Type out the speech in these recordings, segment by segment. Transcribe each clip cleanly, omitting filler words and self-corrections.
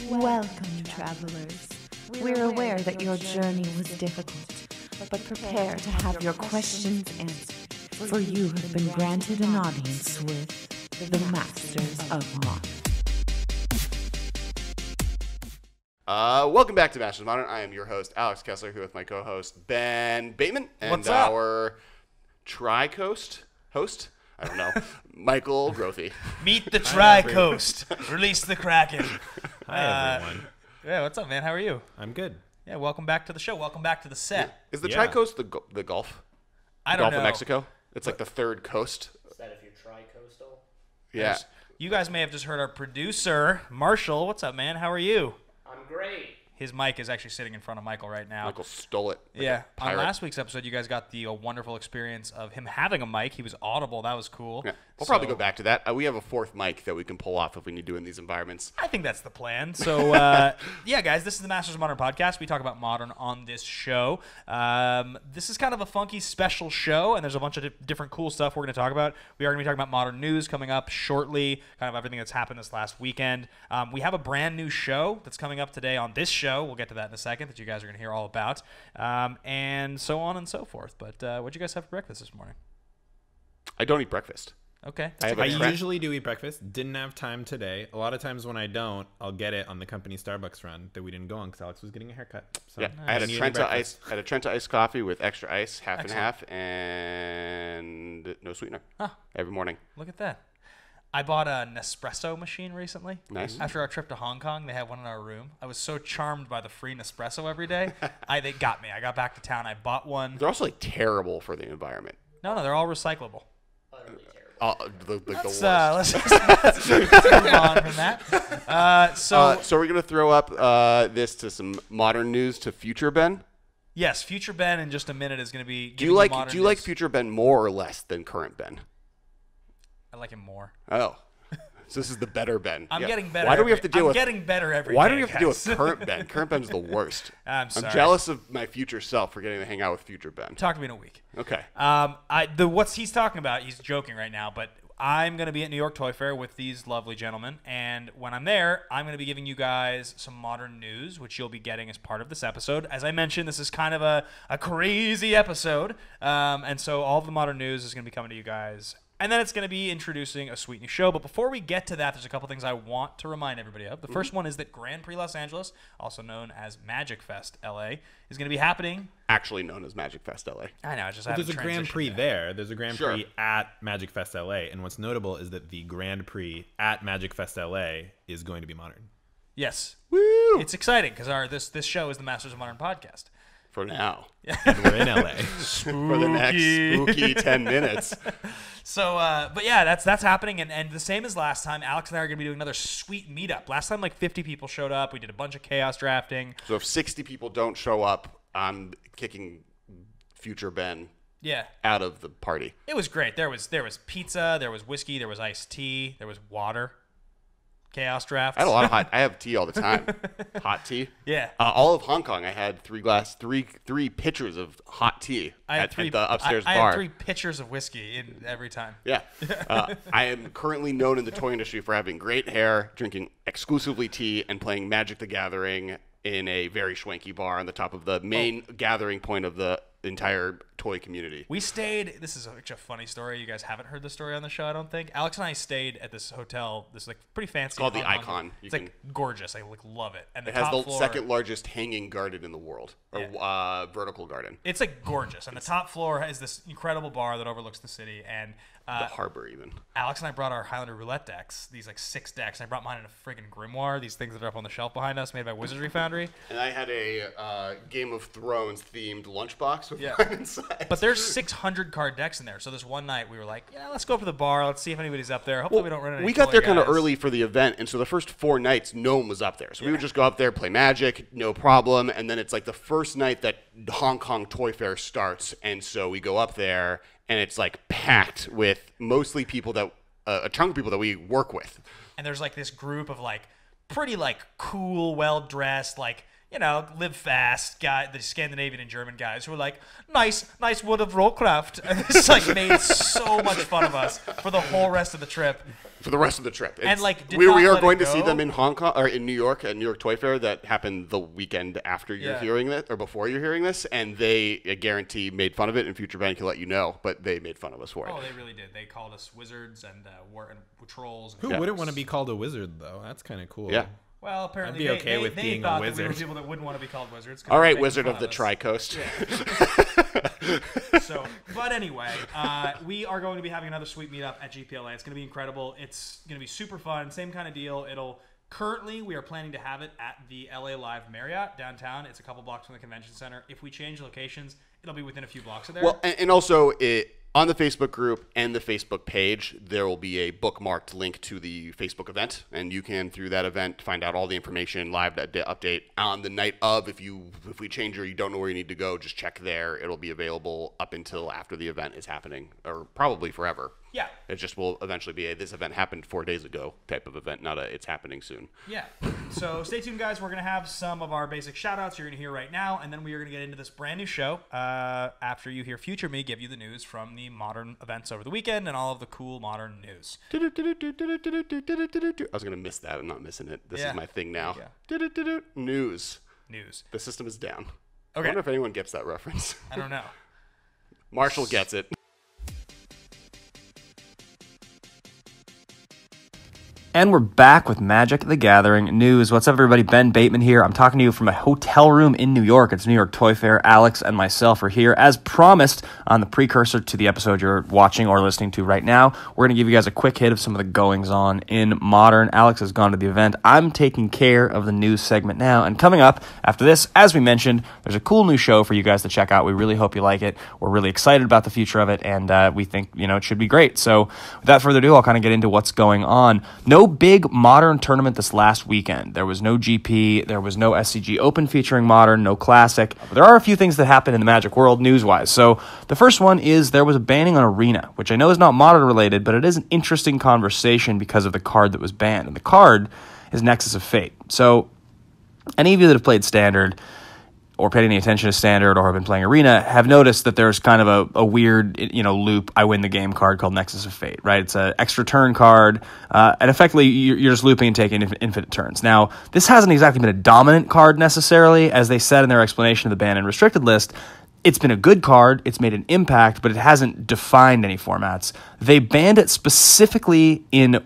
Welcome, travelers. We're aware that your journey was difficult, but prepare to have your questions answered, for you have been granted an audience with the Masters of Modern. Welcome back to Masters of Modern. I am your host, Alex Kessler, here with my co-host, Ben Bateman, and What's up? our Tri-Coast host, I don't know, Michael Grothe. Meet the Tri-Coast. Release the Kraken. Hi, everyone. Yeah, what's up, man? How are you? I'm good. Yeah, welcome back to the show. Welcome back to the set. Is the Yeah. Tri-Coast the Gulf? I don't Gulf know. of Mexico? It's like the third coast. Is that if you're tri-coastal? Yeah. You guys may have just heard our producer, Marshall. What's up, man? How are you? I'm great. His mic is actually sitting in front of Michael right now. Michael stole it. Like Yeah. a On pirate. last week's episode, you guys got the wonderful experience of him having a mic. He was audible. That was cool. Yeah. We'll probably go back to that. We have a fourth mic that we can pull off if we need to in these environments. I think that's the plan. So, yeah, guys, this is the Masters of Modern podcast. We talk about modern on this show. This is kind of a funky special show, and there's a bunch of different cool stuff we're going to talk about. We are going to be talking about modern news coming up shortly, kind of everything that's happened this last weekend. We have a brand new show that's coming up today on this show. We'll get to that in a second that you guys are going to hear all about, and so on and so forth. But what'd you guys have for breakfast this morning? I don't eat breakfast. Okay. I usually do eat breakfast. Didn't have time today. A lot of times when I don't, I'll get it on the company Starbucks run that we didn't go on because Alex was getting a haircut. So Yeah, I had a needed Trenta breakfast. iced coffee with extra ice, half Excellent. and half, and no sweetener Huh. every morning. Look at that. I bought a Nespresso machine recently. Nice. After our trip to Hong Kong, they had one in our room. I was so charmed by the free Nespresso every day. They got me. I got back to town. I bought one. They're also like terrible for the environment. No, they're all recyclable. Utterly terrible. The worst. Let's move on from that. So we're gonna throw up this to some modern news to Future Ben. Yes, Future Ben in just a minute is going to be. Do you like Future Ben more or less than current Ben? I like him more. Oh, so this is the better Ben. I'm Yeah. getting better. Why do we have to deal I'm with? getting better every Why day, do we have to deal with guys. current Ben? Current Ben's the worst. I'm sorry. jealous of my future self for getting to hang out with Future Ben. Talk to me in a week. Okay. What's he's talking about, he's joking right now, but I'm going to be at New York Toy Fair with these lovely gentlemen, and when I'm there, I'm going to be giving you guys some modern news, which you'll be getting as part of this episode. As I mentioned, this is kind of a crazy episode, and so all of the modern news is going to be coming to you guys. And then it's going to be introducing a sweet new show. But before we get to that, there's a couple things I want to remind everybody of. The first one is that Grand Prix Los Angeles, also known as Magic Fest LA, is going to be happening. Actually known as Magic Fest LA. I know, I just Well, haven't there's a Grand transitioned Prix yet. there. There's a Grand Sure. Prix at Magic Fest LA. And what's notable is that the Grand Prix at Magic Fest LA is going to be modern. Yes. Woo! It's exciting because this show is the Masters of Modern podcast. For now. And we're in LA. For the next spooky 10 minutes. So, but yeah, that's happening, and the same as last time. Alex and I are going to be doing another sweet meetup. Last time, like 50 people showed up. We did a bunch of chaos drafting. So if 60 people don't show up, I'm kicking Future Ben Yeah, out of the party. it was great. There was pizza, there was whiskey, there was iced tea, there was water. Chaos draft. I had a lot of hot. I have tea all the time. Hot tea. Yeah. All of Hong Kong, I had three pitchers of hot tea at the upstairs I bar. had 3 pitchers of whiskey in every time. Yeah. I am currently known in the toy industry for having great hair, drinking exclusively tea, and playing Magic the Gathering in a very schwanky bar on the top of the main gathering point of the entire toy community. We stayed. This is a funny story. You guys haven't heard the story on the show, I don't think. Alex and I stayed at this hotel. This like pretty fancy. called the Hong Kong. Icon. It's like gorgeous. I like love it. And It has top the floor, second largest hanging garden in the world, or vertical garden. It's like gorgeous. And the top floor is this incredible bar that overlooks the city. And The harbor, even. Alex and I brought our Highlander roulette decks. These like 6 decks. I brought mine in a friggin' grimoire. These things that are up on the shelf behind us, made by Wizardry Foundry. And I had a Game of Thrones themed lunchbox with Yeah. mine inside. But there's 600 card decks in there. So this one night we were like, yeah, let's go up to the bar. Let's see if anybody's up there. Hopefully we don't run into any We got there toy kind of guys. early for the event, and so the first 4 nights, no one was up there. So we would just go up there, play Magic, no problem, and then it's like the first night that Hong Kong Toy Fair starts, and so we go up there, and it's like packed with mostly people that a chunk of people that we work with. And there's like this group of like pretty like cool, well dressed, like live fast guy, the Scandinavian and German guys who are like, nice World of Warcraft. And it's like made so much fun of us for the whole rest of the trip. For the rest of the trip. And like, we are going to see them in Hong Kong or in New York at New York Toy Fair. That happened the weekend after you're hearing it or before you're hearing this, and they guarantee made fun of it. In future Ben can let you know, but they made fun of us for it. Oh, they really did. They called us wizards and trolls. Who wouldn't want to be called a wizard though? That's kind of cool. Yeah. Well, apparently I'd be okay with they being thought a that we were wizard. people that wouldn't want to be called wizards. All right, Wizard of the Tri-Coast. So, but anyway, we are going to be having another sweet meetup at GPLA. It's going to be incredible. It's going to be super fun. Same kind of deal. Currently, we are planning to have it at the LA Live Marriott downtown. It's a couple blocks from the convention center. If we change locations, it'll be within a few blocks of there. Well, and also on the Facebook group and the Facebook page, there will be a bookmarked link to the Facebook event, and you can, through that event, find out all the information, live update on the night of. If we change or you don't know where you need to go, just check there. It'll be available up until after the event is happening, or probably forever. Yeah. It just will eventually be this event happened 4 days ago type of event, not it's happening soon. Yeah. So stay tuned, guys. We're going to have some of our basic shout-outs you're going to hear right now, and then we are going to get into this brand new show after you hear Future Me give you the news from the modern events over the weekend and all of the cool modern news. I was going to miss that. I'm not missing it. This is my thing now. News. The system is down. Okay. I wonder if anyone gets that reference. I don't know. Marshall gets it. And we're back with Magic the Gathering news. What's up, everybody? Ben Bateman here. I'm talking to you from a hotel room in New York. It's New York Toy Fair. Alex and myself are here. As promised on the precursor to the episode you're watching or listening to right now, we're going to give you guys a quick hit of some of the goings-on in Modern. Alex has gone to the event. I'm taking care of the news segment now. And coming up after this, as we mentioned, there's a cool new show for you guys to check out. We really hope you like it. We're really excited about the future of it, and we think, it should be great. So without further ado, I'll kind of get into what's going on. No big Modern tournament this last weekend. There was no GP, there was no SCG Open featuring Modern, no Classic. But there are a few things that happened in the Magic world news-wise. So the first one is there was a banning on Arena, which I know is not Modern related, but it is an interesting conversation because of the card that was banned. And the card is Nexus of Fate. So any of you that have played Standard or paid any attention to Standard or have been playing Arena have noticed that there's kind of a weird, loop, I win the game card called Nexus of Fate, right? It's an extra turn card, and effectively you're just looping and taking infinite turns. Now, this hasn't exactly been a dominant card necessarily, as they said in their explanation of the banned and restricted list. It's been a good card, it's made an impact, but it hasn't defined any formats. They banned it specifically in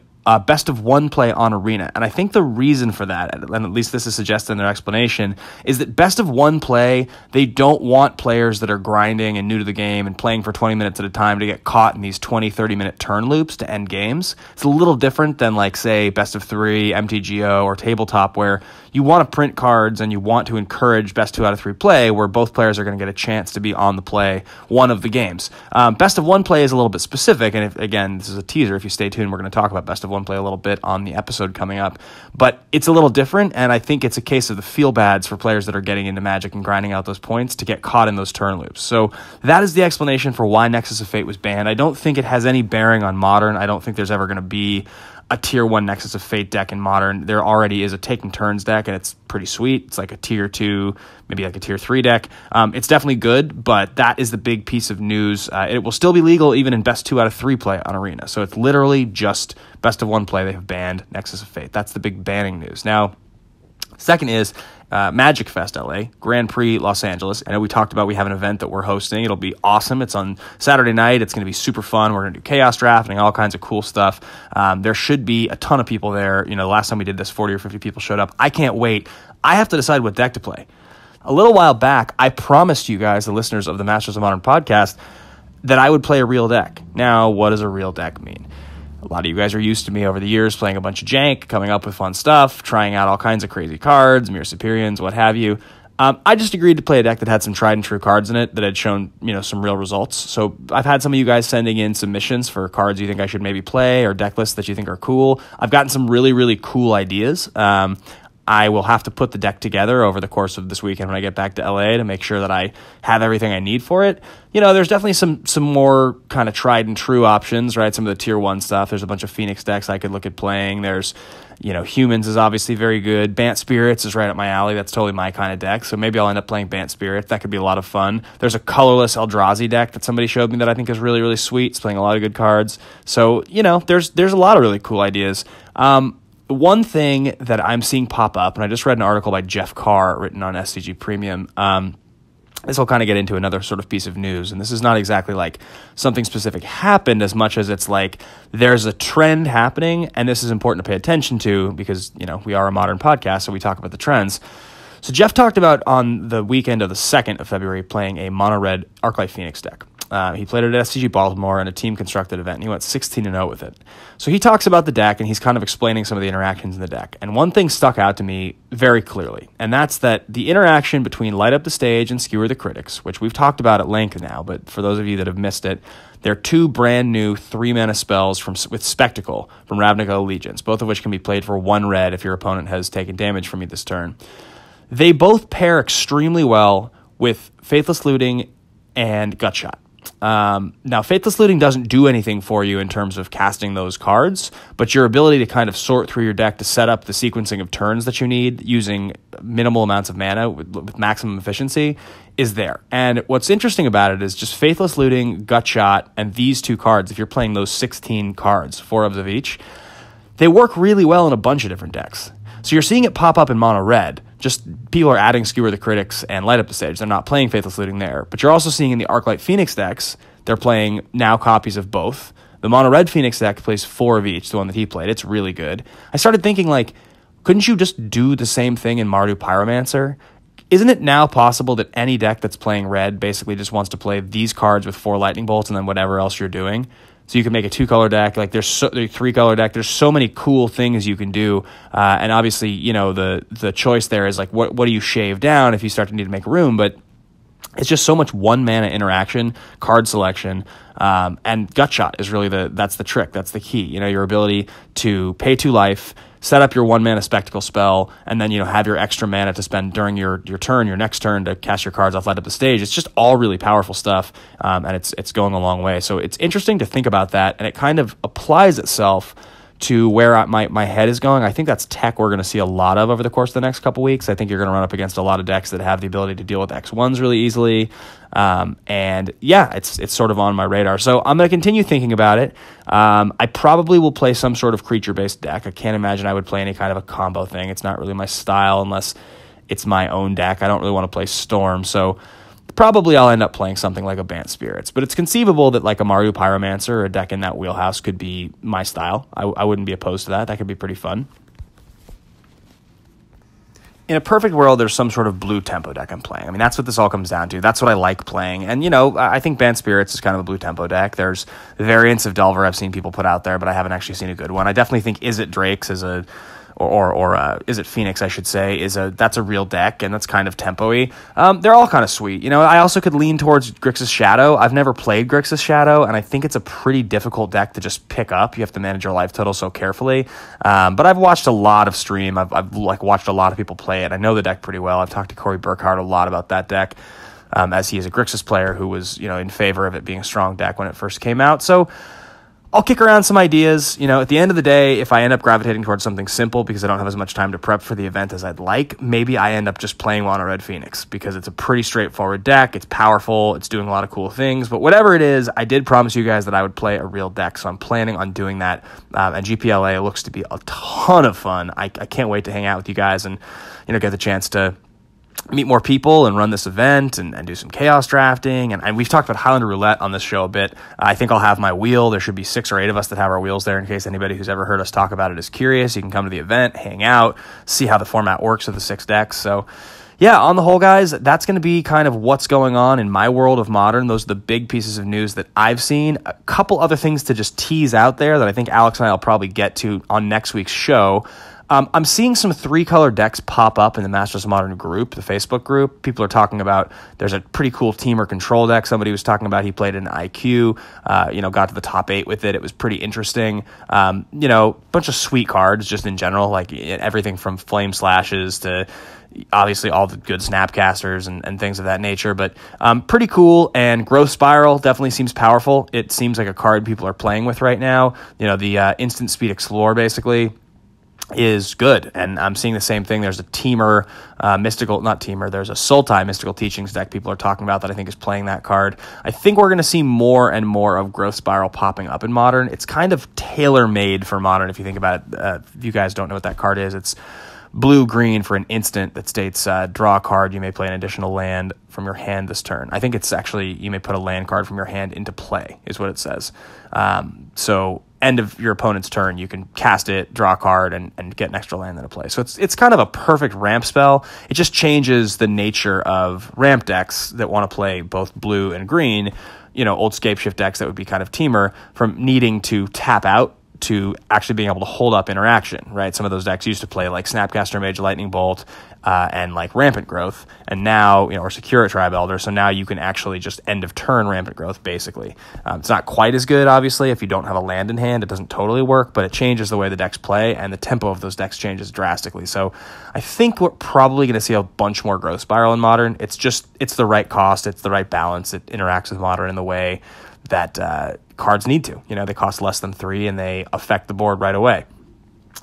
best of one play on Arena. And I think the reason for that, and at least this is suggested in their explanation, is that best of one play, they don't want players that are grinding and new to the game and playing for 20 minutes at a time to get caught in these 20, 30-minute turn loops to end games. It's a little different than, like, say, best of 3, MTGO, or tabletop, where you want to print cards and you want to encourage best 2 out of 3 play, where both players are going to get a chance to be on the play one of the games. Best of one play is a little bit specific, and again, this is a teaser. If you stay tuned, we're going to talk about best of one play a little bit on the episode coming up. But it's a little different, and I think it's a case of the feel-bads for players that are getting into Magic and grinding out those points to get caught in those turn loops. So that is the explanation for why Nexus of Fate was banned. I don't think it has any bearing on Modern. I don't think there's ever going to be a tier 1 Nexus of Fate deck in Modern. There already is a Taking Turns deck, and it's pretty sweet. It's like a tier 2, maybe like a tier 3 deck. It's definitely good, but that is the big piece of news. It will still be legal even in best 2 out of 3 play on Arena. So it's literally just best of one play. They have banned Nexus of Fate. That's the big banning news. Now, second is Magic Fest LA, Grand Prix Los Angeles. I know we talked about we have an event that we're hosting. It'll be awesome. It's on Saturday night. It's going to be super fun. We're going to do chaos drafting, all kinds of cool stuff. There should be a ton of people there. The last time we did this, 40 or 50 people showed up. I can't wait. I have to decide what deck to play. A little while back, I promised you guys, the listeners of the Masters of Modern podcast, that I would play a real deck. Now, what does a real deck mean? A lot of you guys are used to me over the years playing a bunch of jank, coming up with fun stuff, trying out all kinds of crazy cards, Mirror Superiors, what have you. I just agreed to play a deck that had some tried and true cards in it that had shown, some real results. So I've had some of you guys sending in submissions for cards you think I should maybe play or deck lists that you think are cool. I've gotten some really, really cool ideas. I will have to put the deck together over the course of this weekend when I get back to LA to make sure that I have everything I need for it. There's definitely some more kind of tried and true options, right? Some of the tier 1 stuff. There's a bunch of Phoenix decks I could look at playing. There's Humans is obviously very good. Bant Spirits is right up my alley. That's totally my kind of deck. So maybe I'll end up playing Bant Spirits. That could be a lot of fun. There's a colorless Eldrazi deck that somebody showed me that I think is really, really sweet. It's playing a lot of good cards. So, there's a lot of really cool ideas. One thing that I'm seeing pop up, and I just read an article by Jeff Carr written on SCG Premium. This will kind of get into another sort of piece of news, and this is not exactly like something specific happened as much as it's like there's a trend happening, and this is important to pay attention to because, we are a modern podcast, so we talk about the trends. So Jeff talked about on the weekend of the 2nd of February playing a mono-red Arclight Phoenix deck. He played it at SCG Baltimore in a team-constructed event, and he went 16-0 with it. So he talks about the deck, and he's kind of explaining some of the interactions in the deck. And one thing stuck out to me very clearly, and that's that the interaction between Light Up the Stage and Skewer the Critics, which we've talked about at length now, but for those of you that have missed it, they're 2 brand new 3-mana spells with Spectacle from Ravnica Allegiance, both of which can be played for 1 red if your opponent has taken damage from you this turn. They both pair extremely well with Faithless Looting and Gutshot. Now, Faithless Looting doesn't do anything for you in terms of casting those cards, but your ability to kind of sort through your deck to set up the sequencing of turns that you need using minimal amounts of mana with maximum efficiency is there. And what's interesting about it is just Faithless Looting, Gutshot, and these 2 cards, if you're playing those 16 cards, 4 of each, they work really well in a bunch of different decks. So you're seeing it pop up in mono red. Just people are adding Skewer the Critics and Light Up the Stage. They're not playing Faithless Looting there. But you're also seeing in the Arclight Phoenix decks, they're playing now copies of both. The mono red Phoenix deck plays 4 of each, the one that he played. It's really good. I started thinking, couldn't you just do the same thing in Mardu Pyromancer? Isn't it now possible that any deck that's playing red basically just wants to play these cards with 4 lightning bolts and then whatever else you're doing? So you can make a 2-color deck, there's 3-color deck. There's so many cool things you can do, and obviously, the choice there is what do you shave down if you start to need to make room? But it's just so much 1-mana interaction, card selection, and Gutshot is really that's the trick, that's the key. Your ability to pay 2 life, set up your 1-mana Spectacle spell, and then have your extra mana to spend during your turn, your next turn, to cast your cards off Light Up the Stage. It's just all really powerful stuff, and it's going a long way. So it's interesting to think about that, and it kind of applies itself to where my head is going. I think that's tech we're going to see a lot of over the course of the next couple weeks. I think you're going to run up against a lot of decks that have the ability to deal with X1s really easily. And yeah, it's sort of on my radar. So I'm going to continue thinking about it. I probably will play some sort of creature-based deck. I can't imagine I would play any kind of a combo thing. It's not really my style unless it's my own deck. I don't really want to play Storm. So probably I'll end up playing something like a Bant Spirits, but it's conceivable that a Mardu Pyromancer or a deck in that wheelhouse could be my style. I wouldn't be opposed to that. That could be pretty fun. In a perfect world, there's some sort of blue tempo deck I'm playing. I mean, that's what this all comes down to. That's what I like playing. And, I think Bant Spirits is kind of a blue tempo deck. There's variants of Delver I've seen people put out there, but I haven't actually seen a good one. I definitely think Is It Drake's is a or Is It Phoenix, I should say, that's a real deck, and that's kind of tempo-y. They're all kind of sweet. I also could lean towards Grixis Shadow. I've never played Grixis Shadow, and I think it's a pretty difficult deck to just pick up. You have to manage your life total so carefully. But I've watched a lot of stream. I've watched a lot of people play it. I know the deck pretty well. I've talked to Corey Burkhardt a lot about that deck, as he is a Grixis player who was, in favor of it being a strong deck when it first came out. So I'll kick around some ideas. At the end of the day, if I end up gravitating towards something simple because I don't have as much time to prep for the event as I'd like, maybe I end up just playing Mono Red Phoenix because it's a pretty straightforward deck. It's powerful. It's doing a lot of cool things. But whatever it is, I did promise you guys that I would play a real deck, so I'm planning on doing that. And GPLA looks to be a ton of fun. I can't wait to hang out with you guys and get the chance to meet more people and run this event and do some chaos drafting. And we've talked about Highlander Roulette on this show a bit. I think I'll have my wheel. There should be 6 or 8 of us that have our wheels there in case anybody who's ever heard us talk about it is curious. You can come to the event, hang out, see how the format works with the 6 decks. So yeah, on the whole, guys, that's going to be kind of what's going on in my world of Modern. Those are the big pieces of news that I've seen. A couple other things to just tease out there that I think Alex and I will probably get to on next week's show. I'm seeing some 3-color decks pop up in the Masters of Modern group, the Facebook group. People are talking about there's a pretty cool Teamer control deck. Somebody was talking about he played an IQ, got to the top 8 with it. It was pretty interesting. Bunch of sweet cards just in general, like everything from Flame Slashes to obviously all the good Snapcasters and things of that nature. But pretty cool, and Growth Spiral definitely seems powerful. It seems like a card people are playing with right now. The instant speed explore, basically. is good, and I'm seeing the same thing. There's a Teamer there's a Sultai Mystical Teachings deck people are talking about that I think is playing that card. I think we're going to see more and more of Growth Spiral popping up in Modern. It's kind of tailor-made for Modern if you think about it. If you guys don't know what that card is, it's blue-green for an instant that states draw a card, you may play an additional land from your hand this turn. I think it's actually you may put a land card from your hand into play is what it says. So end of your opponent's turn, you can cast it, draw a card, and get an extra land into play. So it's kind of a perfect ramp spell. It just changes the nature of ramp decks that want to play both blue and green, old Scapeshift decks that would be kind of Teamer, from needing to tap out to actually being able to hold up interaction, right? Some of those decks used to play like Snapcaster Mage, Lightning Bolt, and like Rampant Growth, and now, or Secura Tribe Elder, so now you can actually just end of turn Rampant Growth, basically. It's not quite as good, obviously, if you don't have a land in hand. It doesn't totally work, but it changes the way the decks play, and the tempo of those decks changes drastically. So I think we're probably going to see a bunch more Growth Spiral in Modern. It's the right cost, it's the right balance. It interacts with Modern in the way that cards need to. They cost less than 3, and they affect the board right away.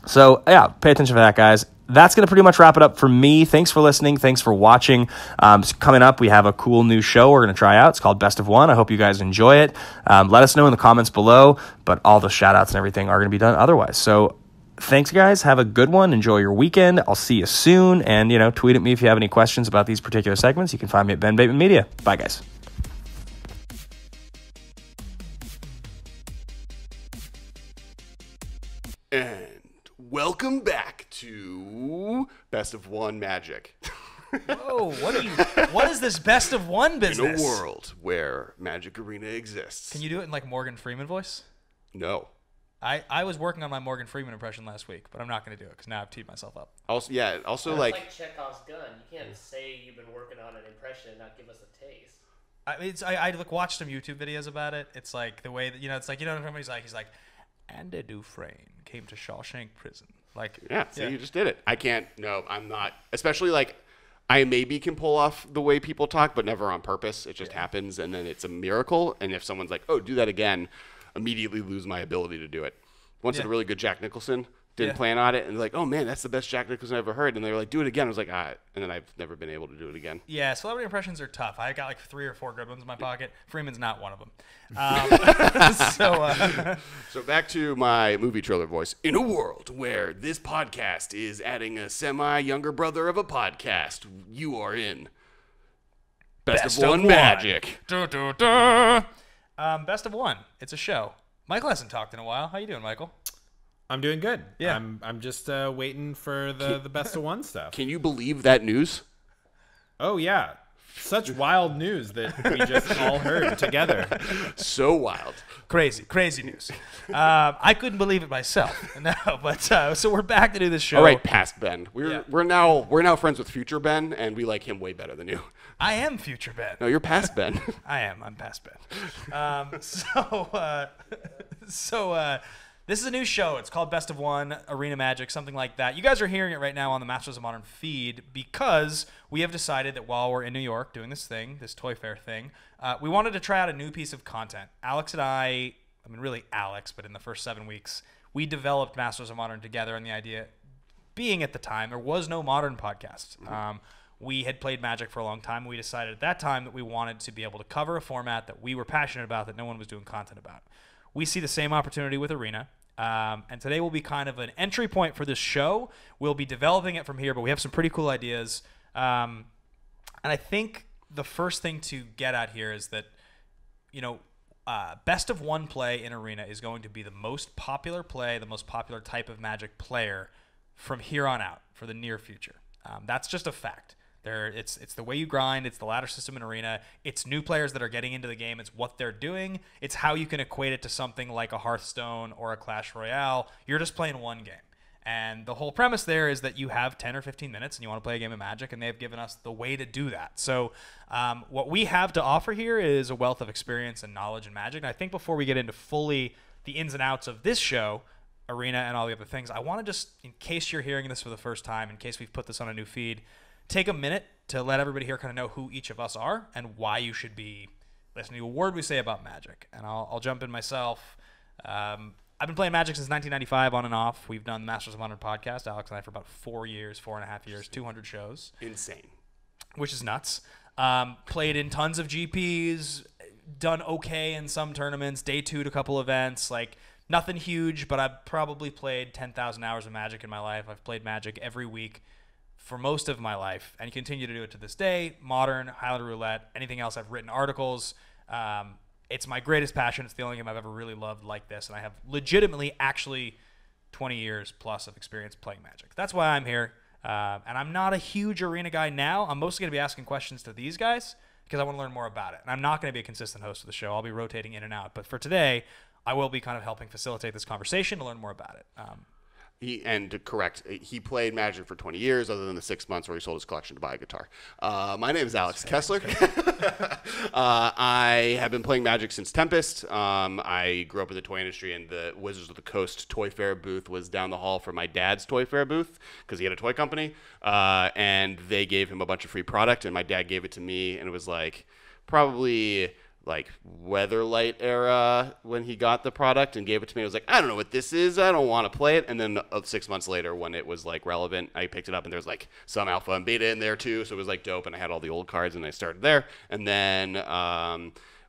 So, yeah, pay attention for that, guys. That's going to pretty much wrap it up for me. Thanks for listening. Thanks for watching. So coming up, we have a cool new show we're going to try out. It's called Best of One. I hope you guys enjoy it. Let us know in the comments below, but all the shout-outs and everything are going to be done otherwise. So thanks, guys. Have a good one. Enjoy your weekend. I'll see you soon. And, tweet at me if you have any questions about these particular segments. You can find me at Ben Bateman Media. Bye, guys. And welcome back to Best of One Magic. Whoa, what is this Best of One business? In a world where Magic Arena exists. Can you do it in like Morgan Freeman voice? No. I was working on my Morgan Freeman impression last week, but I'm not going to do it because now I've teed myself up. Also, It's like Chekhov's gun. You can't say you've been working on an impression and not give us a taste. I watched some YouTube videos about it. It's like the way that, it's like, somebody's like, he's like, Andy Dufresne came to Shawshank Prison. Like, yeah, you just did it. I can't. No, I'm not. Especially like, I maybe can pull off the way people talk, but never on purpose. It just happens, and then it's a miracle. And if someone's like, "Oh, do that again," immediately lose my ability to do it. Once did a really good Jack Nicholson. Didn't plan on it, and they're like, "Oh man, that's the best Jack Nicholson I've ever heard." And they were like, "Do it again." I was like, "Ah," and then I've never been able to do it again. Yeah, celebrity impressions are tough. I got like 3 or 4 good ones in my pocket. Freeman's not one of them. So back to my movie trailer voice. In a world where this podcast is adding a semi-younger brother of a podcast, you are in Best of One Magic. Best of One. It's a show. Michael hasn't talked in a while. How you doing, Michael? I'm doing good. Yeah. I'm just waiting for the Best of One stuff. Can you believe that news? Oh, yeah. Such wild news that we just all heard together. So wild. Crazy news. I couldn't believe it myself. No, but so we're back to do this show. All right, past Ben. We're now friends with future Ben, and we like him way better than you. I am future Ben. No, you're past Ben. I'm past Ben. This is a new show. It's called Best of One, Arena Magic, something like that. You guys are hearing it right now on the Masters of Modern feed because we have decided that while we're in New York doing this thing, this Toy Fair thing, we wanted to try out a new piece of content. Alex and I mean, really Alex, but in the first 7 weeks, we developed Masters of Modern together, and the idea being at the time, there was no Modern podcast. We had played Magic for a long time. We decided at that time that we wanted to be able to cover a format that we were passionate about that no one was doing content about. We see the same opportunity with Arena. And today will be kind of an entry point for this show. We'll be developing it from here, but we have some pretty cool ideas. And I think the first thing to get at here is that, Best of One play in Arena is going to be the most popular play, the most popular type of Magic player from here on out for the near future. That's just a fact. It's the way you grind. It's the ladder system in Arena. It's new players that are getting into the game. It's what they're doing. It's how you can equate it to something like a Hearthstone or a Clash Royale. You're just playing one game. And the whole premise there is that you have 10 or 15 minutes and you want to play a game of Magic, and they've given us the way to do that. So what we have to offer here is a wealth of experience and knowledge in Magic. And I think before we get into fully the ins and outs of this show, Arena, and all the other things, I want to just, in case you're hearing this for the first time, in case we've put this on a new feed, take a minute to let everybody here kind of know who each of us are and why you should be listening to a word we say about Magic. And I'll jump in myself. I've been playing Magic since 1995 on and off. We've done the Masters of Modern podcast, Alex and I, for about 4 years, 4.5 years, 200 shows. Insane. Which is nuts. Played in tons of GPs, done okay in some tournaments, day 2 at a couple events, like nothing huge, but I've probably played 10,000 hours of Magic in my life. I've played Magic every week for most of my life and continue to do it to this day. Modern, Highlander Roulette, anything else. I've written articles. It's my greatest passion. It's the only game I've ever really loved like this, and I have legitimately actually 20 years plus of experience playing Magic. That's why I'm here, and I'm not a huge arena guy now. I'm mostly going to be asking questions to these guys because I want to learn more about it, and I'm not going to be a consistent host of the show. I'll be rotating in and out, but for today, I will be kind of helping facilitate this conversation to learn more about it. Correct. He played Magic for 20 years, other than the 6 months where he sold his collection to buy a guitar. My name is Alex Kessler. I have been playing Magic since Tempest. I grew up in the toy industry, and the Wizards of the Coast Toy Fair booth was down the hall from my dad's Toy Fair booth because he had a toy company, and they gave him a bunch of free product, and my dad gave it to me, and it was like probably like Weatherlight era when he got the product and gave it to me. I was like, I don't know what this is. I don't want to play it. And then 6 months later, when it was like relevant, I picked it up, and there's like some alpha and beta in there too. So it was like dope. And I had all the old cards, and I started there. And then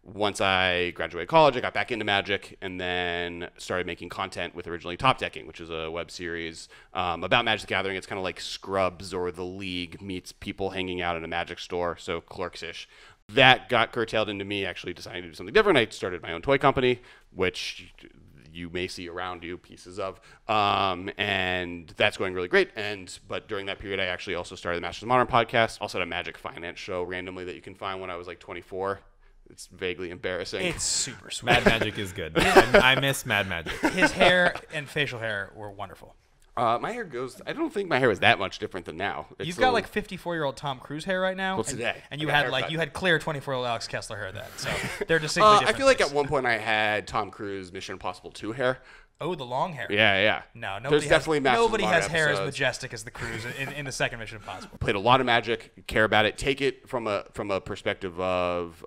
once I graduated college, I got back into Magic, and then started making content with originally Top Decking, which is a web series about Magic the Gathering. It's kind of like Scrubs or The League meets people hanging out in a Magic store, so Clerks-ish. That got curtailed into me actually deciding to do something different. I started my own toy company, which you may see around you pieces of, and that's going really great. But during that period, I actually also started the Masters of Modern podcast, also had a Magic finance show randomly that you can find when I was like 24. It's vaguely embarrassing. It's super sweet. Mad Magic is good. I miss Mad Magic. His hair and facial hair were wonderful. My hair goes. I don't think my hair is that much different than now. You've got like 54-year-old Tom Cruise hair right now. Well, today. And you had clear 24-year-old Alex Kessler hair then. So they're distinctly different. I feel like at one point I had Tom Cruise Mission Impossible 2 hair. Oh, the long hair. Yeah. No, nobody has hair as majestic as the Cruise in the second Mission Impossible. Played a lot of Magic. Care about it. Take it from a perspective of.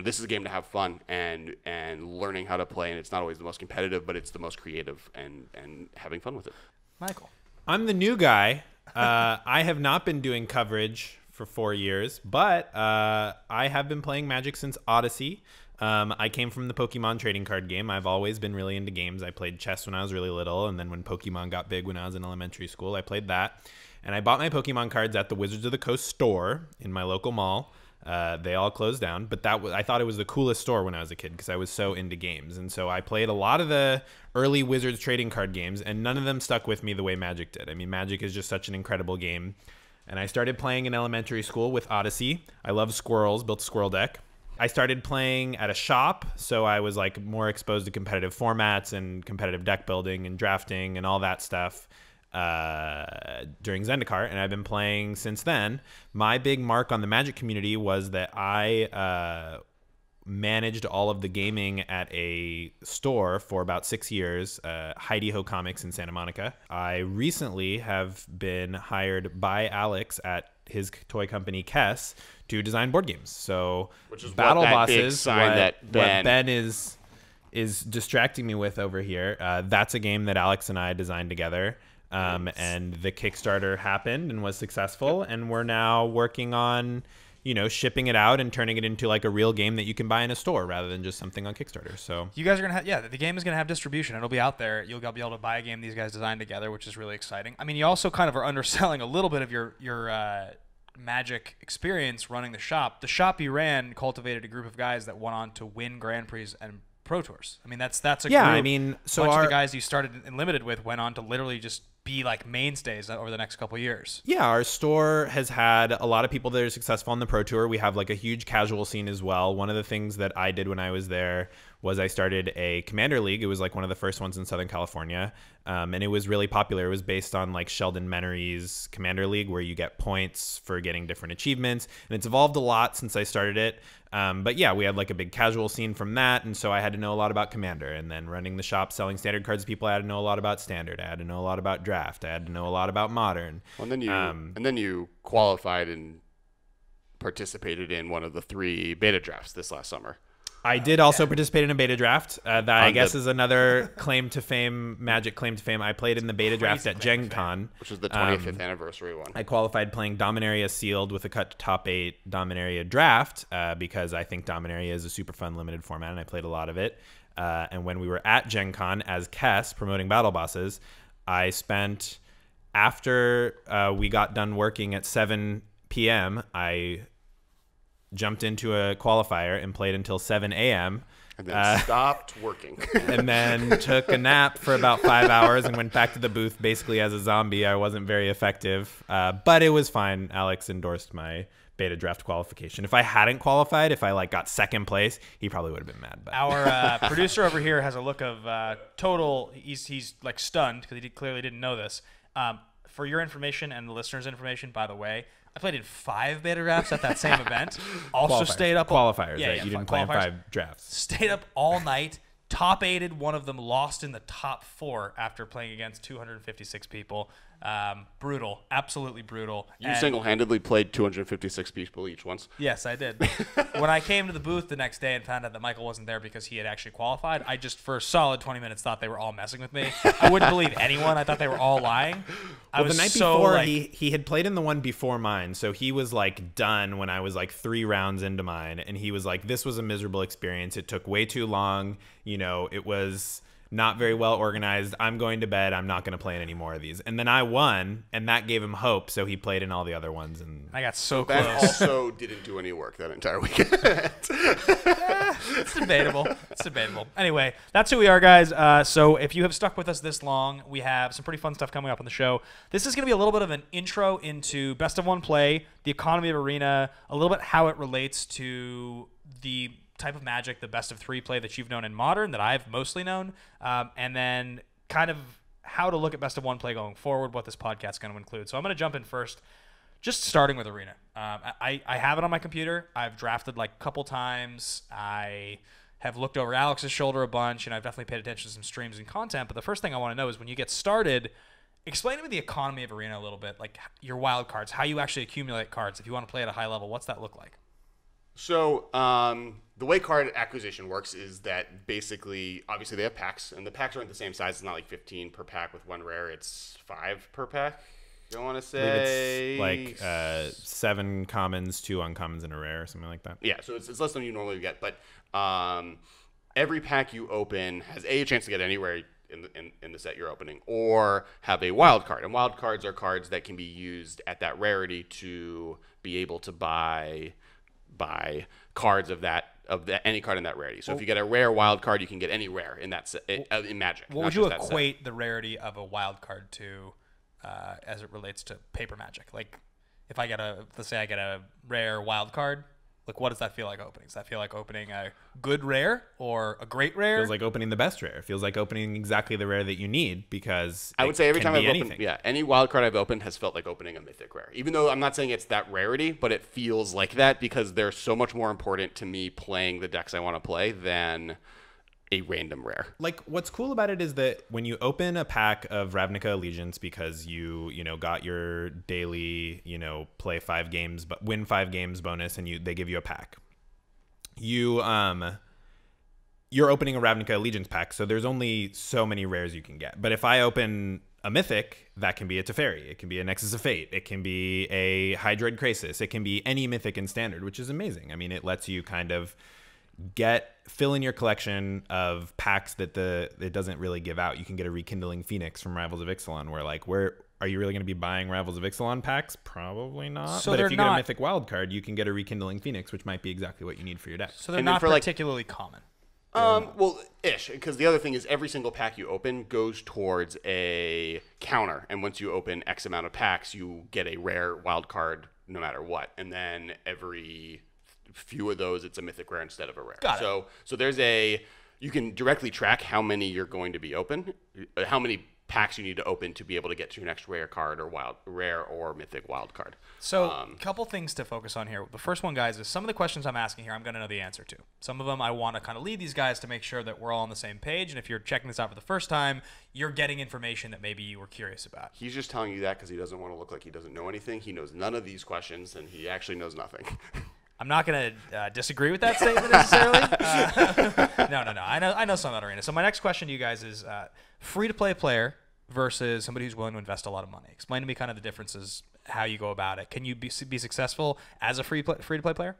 This is a game to have fun and learning how to play, and it's not always the most competitive, but it's the most creative and having fun with it. Michael. I'm the new guy. I have not been doing coverage for 4 years, but I have been playing Magic since Odyssey. I came from the Pokemon trading card game. I've always been really into games. I played chess when I was really little, and then when Pokemon got big when I was in elementary school, I played that. And I bought my Pokemon cards at the Wizards of the Coast store in my local mall. They all closed down, but I thought it was the coolest store when I was a kid because I was so into games. And so I played a lot of the early Wizards trading card games, and none of them stuck with me the way Magic did. I mean, Magic is just such an incredible game. And I started playing in elementary school with Odyssey. I love squirrels, built a squirrel deck. I started playing at a shop, so I was like more exposed to competitive formats and competitive deck building and drafting and all that stuff during Zendikar, and I've been playing since then. My big mark on the Magic community was that I managed all of the gaming at a store for about 6 years, Heidi Ho Comics in Santa Monica. I recently have been hired by Alex at his toy company Kess to design board games. So which is Battle what that Bosses, big sign that Ben is distracting me with over here. That's a game that Alex and I designed together. And the Kickstarter happened and was successful, and we're now working on, shipping it out and turning it into like a real game that you can buy in a store rather than just something on Kickstarter. So you guys are gonna have, the game is gonna have distribution. It'll be out there. You'll be able to buy a game these guys designed together, which is really exciting. I mean, you also kind of are underselling a little bit of your Magic experience running the shop. The shop you ran cultivated a group of guys that went on to win Grand Prix and Pro Tours. I mean, that's a group. I mean, so bunch of the guys you started in Limited with went on to literally just be like mainstays over the next couple of years. Yeah, our store has had a lot of people that are successful on the Pro Tour. We have like a huge casual scene as well. One of the things that I did when I was there was I started a Commander League. It was like one of the first ones in Southern California. And it was really popular. It was based on like Sheldon Menery's Commander League, where you get points for getting different achievements. And it's evolved a lot since I started it. But yeah, we had like a big casual scene from that. And so I had to know a lot about Commander. And then running the shop, selling standard cards to people, I had to know a lot about Standard. I had to know a lot about Draft. I had to know a lot about Modern. Well, and then you qualified and participated in one of the 3 beta drafts this last summer. I did also participate in a beta draft. That I guess the- is another claim to fame, Magic claim to fame. I played in the beta draft at Gen Con. which was the 25th anniversary one. I qualified playing Dominaria Sealed with a cut to top 8 Dominaria draft because I think Dominaria is a super fun limited format, and I played a lot of it. And when we were at Gen Con as Kess promoting Battle Bosses, I spent, after we got done working at 7 p.m., I jumped into a qualifier and played until 7 a.m. And then stopped working. And then took a nap for about 5 hours and went back to the booth basically as a zombie. I wasn't very effective, but it was fine. Alex endorsed my beta draft qualification. If I hadn't qualified, if I like got second place, he probably would have been mad. But Our producer over here has a look of total. He's like stunned because he clearly didn't know this. For your information and the listeners' information, by the way, I played in 5 beta drafts at that same event. Also stayed up qualifiers. Yeah, Right? yeah, You didn't play in qualifiers. 5 drafts. Stayed up all night. Top 8'd one of them, lost in the top 4 after playing against 256 people. Brutal, absolutely brutal. You And- single-handedly played 256 people each once. Yes, I did. When I came to the booth the next day and found out that Michael wasn't there because he had actually qualified, I just, for a solid 20 minutes, thought they were all messing with me. I wouldn't believe anyone. I thought they were all lying. I Well, was the night so, before, like, he had played in the one before mine, so he was like done when I was like 3 rounds into mine, and he was like, "This was a miserable experience. It took way too long. You know, it was not very well organized. I'm going to bed. I'm not going to play in any more of these." And then I won, and that gave him hope, so he played in all the other ones. And I got so Ben close. also didn't do any work that entire weekend. It's debatable. It's debatable. Anyway, that's who we are, guys. So if you have stuck with us this long, we have some pretty fun stuff coming up on the show. This is going to be a little bit of an intro into Best of One play, the economy of Arena, a little bit how it relates to the type of Magic, the best of 3 play that you've known in Modern, that I've mostly known, and then kind of how to look at Best of One play going forward, what this podcast is going to include. So I'm going to jump in first, just starting with Arena. I have it on my computer. I've drafted like a couple times. I have looked over Alex's shoulder a bunch, and I've definitely paid attention to some streams and content. But the first thing I want to know is when you get started, explain to me the economy of Arena a little bit, like your wild cards, how you actually accumulate cards. If you want to play at a high level, what's that look like? So the way card acquisition works is that basically, obviously they have packs, and the packs aren't the same size. It's not like 15 per pack with 1 rare. It's 5 per pack. I want to say it's like 7 commons, 2 uncommons, and a rare, or something like that. Yeah, so it's less than you normally get. But every pack you open has a chance to get anywhere in the set you're opening, or have a wild card. And wild cards are cards that can be used at that rarity to be able to buy cards of any card in that rarity. So if you get a rare wild card, you can get any rare in that in Magic. What would you equate the rarity of a wild card to as it relates to paper Magic? Like if I get let's say I get a rare wild card, like what does that feel like opening? Does that feel like opening a good rare or a great rare? Feels like opening the best rare. It feels like opening exactly the rare that you need, because I would say every time I've anything. opened, any wild card I've opened has felt like opening a mythic rare. Even though I'm not saying it's that rarity, but it feels like that because they're so much more important to me playing the decks I want to play than a random rare. Like, what's cool about it is that when you open a pack of Ravnica Allegiance because you got your daily, play 5 games but win 5 games bonus, and they give you a pack. You're opening a Ravnica Allegiance pack, so there's only so many rares you can get. But if I open a mythic, that can be a Teferi, it can be a Nexus of Fate, it can be a Hydroid Krasis, it can be any mythic in Standard, which is amazing. I mean, it lets you kind of fill in your collection of packs that it doesn't really give out. You can get a Rekindling Phoenix from Rivals of Ixalan, where are you really going to be buying Rivals of Ixalan packs? Probably not. So but they're if you get not- a mythic wild card, you can get a Rekindling Phoenix, which might be exactly what you need for your deck. So they're And then not for, like- particularly common. Well, ish, because the other thing is every single pack you open goes towards a counter, and once you open X amount of packs, you get a rare wild card no matter what, and then every few of those, it's a mythic rare instead of a rare. Got it. So there's you can directly track how many you're going to be open, how many packs you need to open to be able to get to your next rare card or rare or mythic wild card. So a couple things to focus on here. The first one, guys, is some of the questions I'm asking here, I'm going to know the answer to. Some of them I want to kind of lead these guys to make sure that we're all on the same page. And if you're checking this out for the first time, you're getting information that maybe you were curious about. He's just telling you that because he doesn't want to look like he doesn't know anything. He knows none of these questions, and he actually knows nothing. I'm not going to disagree with that statement necessarily. No. I know some about Arena. So my next question to you guys is free-to-play player versus somebody who's willing to invest a lot of money. Explain to me kind of the differences, how you go about it. Can you be successful as a free-to-play player?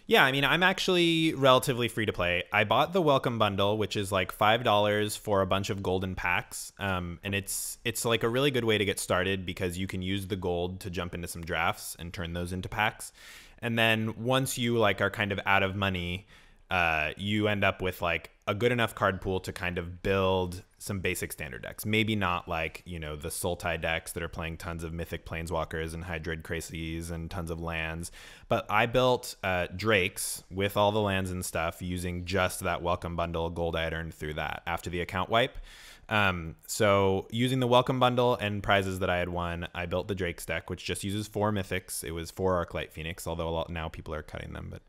Yeah, I mean, I'm actually relatively free to play. I bought the welcome bundle, which is like $5 for a bunch of golden packs. And it's like a really good way to get started because you can use the gold to jump into some drafts and turn those into packs. And then once you like are kind of out of money, you end up with like a good enough card pool to kind of build some basic standard decks. Maybe not like, you know, the Sultai decks that are playing tons of Mythic Planeswalkers and Hydroid Crises and tons of lands. But I built Drakes with all the lands and stuff using just that welcome bundle gold I had earned through that after the account wipe. So using the welcome bundle and prizes that I had won, I built the Drakes deck, which just uses 4 Mythics. It was 4 Arclight Phoenix, although now people are cutting them, but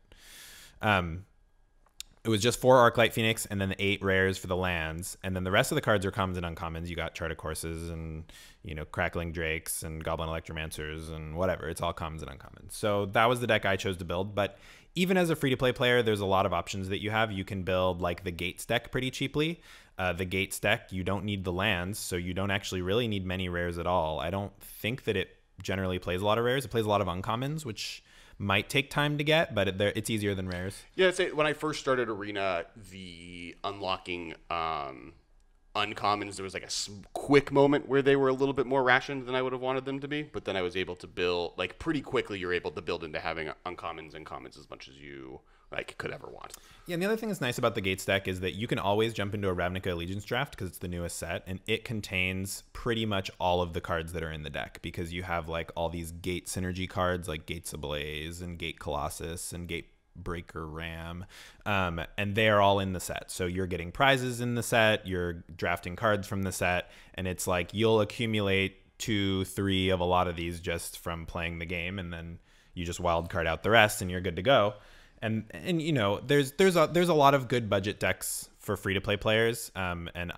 it was just 4 Arclight Phoenix and then 8 rares for the lands. And then the rest of the cards are commons and uncommons. You got Chart of Courses and, you know, Crackling Drakes and Goblin Electromancers and whatever. It's all commons and uncommons. So that was the deck I chose to build. But even as a free-to-play player, there's a lot of options that you have. You can build like the Gates deck pretty cheaply. The Gates deck, you don't need the lands, so you don't actually really need many rares at all. I don't think that it generally plays a lot of rares. It plays a lot of uncommons, which might take time to get, but it's easier than rares. Yeah, when I first started Arena, the unlocking uncommons, there was like a quick moment where they were a little bit more rationed than I would have wanted them to be, but then I was able to build, like pretty quickly you're able to build into having uncommons and commons as much as you like could ever want. Yeah, and the other thing that's nice about the Gates deck is that you can always jump into a Ravnica Allegiance draft because it's the newest set, and it contains pretty much all of the cards that are in the deck because you have like all these Gate synergy cards like Gates Ablaze and Gate Colossus and Gate Breaker Ram, and they are all in the set. So you're getting prizes in the set, you're drafting cards from the set, and it's like you'll accumulate 2-3 of a lot of these just from playing the game, and then you just wild card out the rest and you're good to go. And you know, there's a lot of good budget decks for free to play players, and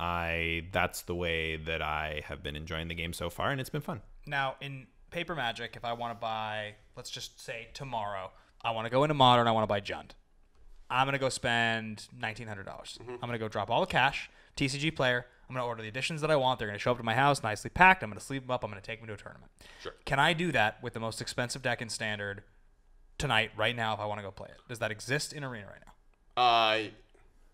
that's the way that I have been enjoying the game so far, and it's been fun. Now in Paper Magic, if I want to buy, let's just say tomorrow, I want to go into Modern, I want to buy Jund. I'm gonna go spend $1,900. I'm gonna go drop all the cash, TCG player. I'm gonna order the editions that I want. They're gonna show up to my house, nicely packed. I'm gonna sleeve them up. I'm gonna take them to a tournament. Sure. Can I do that with the most expensive deck in Standard tonight, right now, if I want to go play it? Does that exist in Arena right now?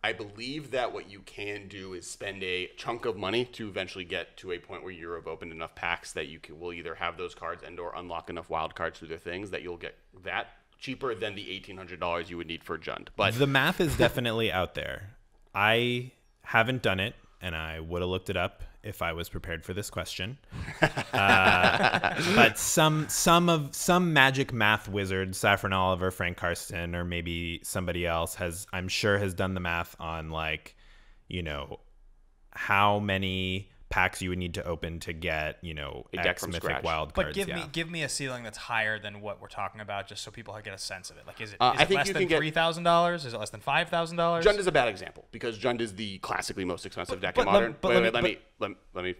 I believe that what you can do is spend a chunk of money to eventually get to a point where you have opened enough packs that you will either have those cards and or unlock enough wild cards through their things that you'll get that cheaper than the $1,800 you would need for Jund. But the math is definitely out there. I haven't done it, and I would have looked it up if I was prepared for this question. But some magic math wizard, Saffron Oliver, Frank Karsten, or maybe somebody else I'm sure has done the math on, like, you know, how many packs you would need to open to get, you know, a deck X from mythic scratch. wild But cards. give me a ceiling that's higher than what we're talking about, just so people get a sense of it. Like, is it I think less you than can get $3,000? Is it less than $5,000? Jund is a bad example because Jund is the classically most expensive deck in but Modern. let Let me.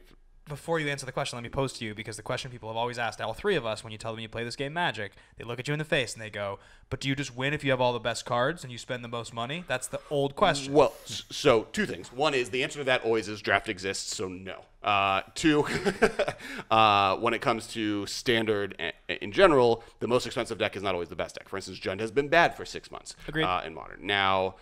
Before you answer the question, let me pose to you, because the question people have always asked all three of us when you tell them you play this game Magic, they look at you in the face and they go, but do you just win if you have all the best cards and you spend the most money? That's the old question. Well, so two things. One is the answer to that always is draft exists, so no. Two, when it comes to Standard in general, the most expensive deck is not always the best deck. For instance, Jund has been bad for 6 months. Agreed. In Modern. Now,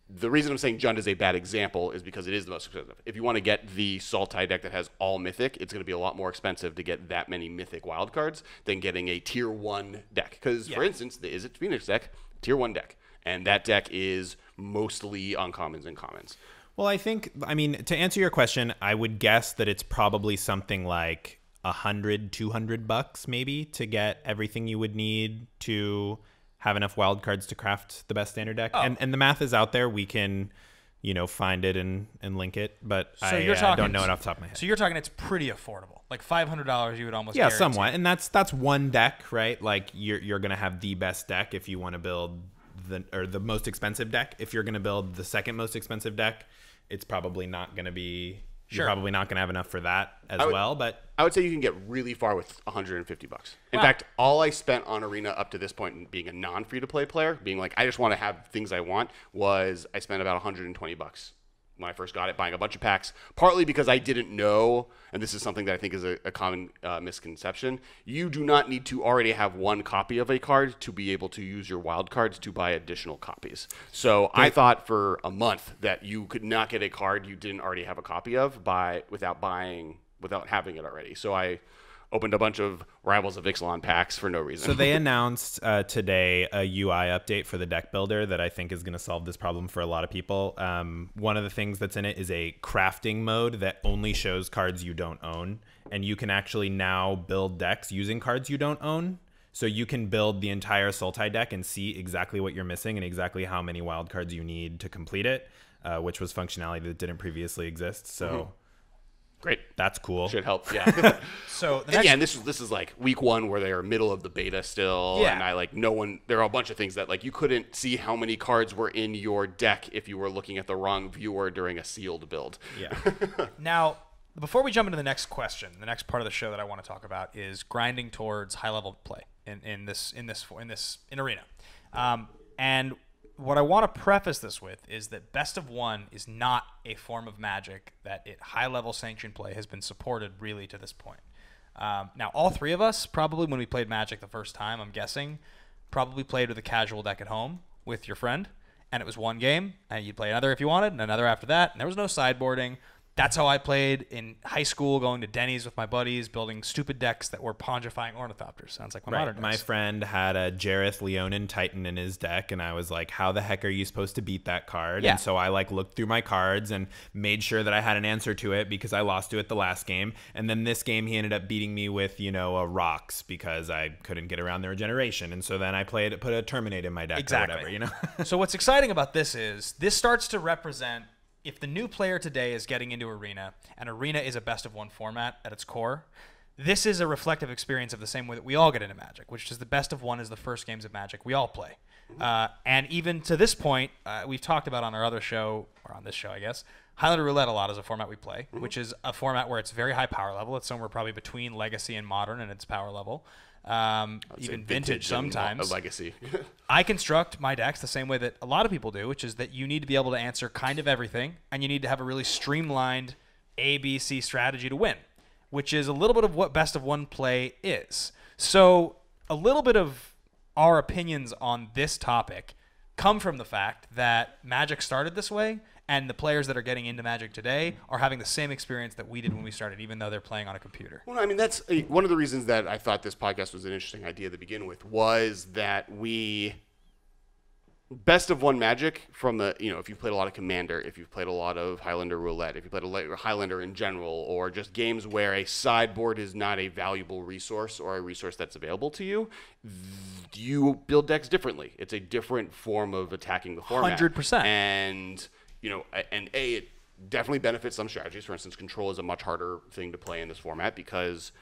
the reason I'm saying Jund is a bad example is because it is the most expensive. If you want to get the Sultai deck that has all Mythic, it's going to be a lot more expensive to get that many Mythic wildcards than getting a Tier 1 deck. Because, for instance, the Is It Phoenix deck, Tier 1 deck. And that deck is mostly uncommons and commons. Well, I mean, to answer your question, I would guess that it's probably something like $100-$200 maybe to get everything you would need to have enough wild cards to craft the best standard deck. And the math is out there. We can, you know, find it and link it, but So I don't know it off the top of my head. So you're talking it's pretty affordable. Like $500 you would almost Yeah, guarantee. somewhat. And that's one deck, right? Like you're going to have the best deck if you want to build the most expensive deck. If you're going to build the second most expensive deck, it's probably not going to be you're probably not going to have enough for that as well. But I would say you can get really far with $150. In fact, all I spent on Arena up to this point, being a non-free-to-play player, being like, I just want to have things I want, was I spent about $120 when I first got it, buying a bunch of packs, partly because I didn't know, and this is something that I think is a common misconception, you do not need to already have one copy of a card to be able to use your wild cards to buy additional copies. So I thought for a month that you could not get a card you didn't already have a copy of without having it already. So I opened a bunch of Rivals of Ixalan packs for no reason. So they announced today a UI update for the deck builder that I think is going to solve this problem for a lot of people. One of the things that's in it is a crafting mode that only shows cards you don't own. And you can actually now build decks using cards you don't own. So you can build the entire Sultai deck and see exactly what you're missing and exactly how many wild cards you need to complete it, which was functionality that didn't previously exist. So... Great. That's cool. Should help. Yeah. So and this is like week 1 where they're middle of the beta still. Yeah. And there are a bunch of things that like you couldn't see how many cards were in your deck if you were looking at the wrong viewer during a sealed build. Yeah. Now, before we jump into the next question, the next part of the show that I want to talk about is grinding towards high level play in Arena. And what I want to preface this with is that Best of One is not a form of Magic that high-level sanctioned play has been supported really to this point. Now, all three of us, probably when we played Magic the first time, I'm guessing, probably played with a casual deck at home with your friend, and it was one game, and you'd play another if you wanted, and another after that, and there was no sideboarding. That's how I played in high school, going to Denny's with my buddies, building stupid decks that were pongifying ornithopters. Sounds like my modern decks. My friend had a Jareth Leonin Titan in his deck, and I was like, how the heck are you supposed to beat that card? Yeah. And so I like looked through my cards and made sure that I had an answer to it because I lost to it the last game. And then this game, he ended up beating me with, a rocks because I couldn't get around the regeneration. And so then I put a Terminate in my deck or whatever, So what's exciting about this is this starts to represent, if the new player today is getting into Arena, and Arena is a best of one format at its core, this is a reflective experience of the same way that we all get into Magic, which is the best of one is the first games of Magic we all play. And even to this point, we've talked about on our other show, or on this show, I guess, Highlander Roulette a lot is a format we play, which is a format where it's very high power level. It's somewhere probably between Legacy and Modern in its power level. Even vintage sometimes. A Legacy. I construct my decks the same way that a lot of people do, which is that you need to be able to answer kind of everything, and you need to have a really streamlined ABC strategy to win, which is a little bit of what best of one play is. So a little bit of our opinions on this topic come from the fact that Magic started this way, and the players that are getting into Magic today are having the same experience that we did when we started, even though they're playing on a computer. Well, I mean, that's one of the reasons that I thought this podcast was an interesting idea to begin with, was that best of one Magic from the, if you've played a lot of Commander, if you've played a lot of Highlander Roulette, if you played a Highlander in general, or just games where a sideboard is not a valuable resource or a resource that's available to you, you build decks differently. It's a different form of attacking the format. 100%. And... it definitely benefits some strategies. For instance, Control is a much harder thing to play in this format because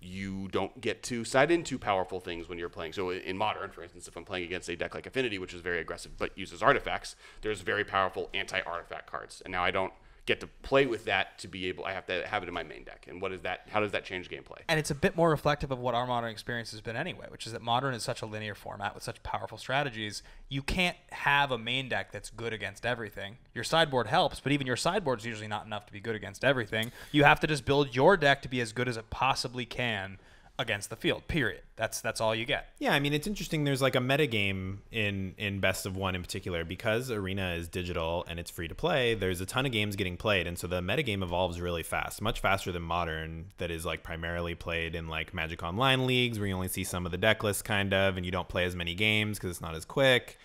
you don't get to side into powerful things when you're playing. So in Modern, for instance, if I'm playing against a deck like Affinity, which is very aggressive but uses artifacts, there's very powerful anti-artifact cards. And now I don't get to play with that to be able, I have to have it in my main deck. And what is that? How does that change gameplay? And it's a bit more reflective of what our Modern experience has been anyway, which is that Modern is such a linear format with such powerful strategies. You can't have a main deck that's good against everything. Your sideboard helps, but even your sideboard is usually not enough to be good against everything. You have to just build your deck to be as good as it possibly can against the field, period. That's all you get. Yeah, I mean, it's interesting. There's like a metagame in Best of One in particular, because Arena is digital and it's free to play. There's a ton of games getting played, and so the metagame evolves really fast, much faster than Modern, that is like primarily played in like Magic Online leagues where you only see some of the deck lists kind of, and you don't play as many games because it's not as quick.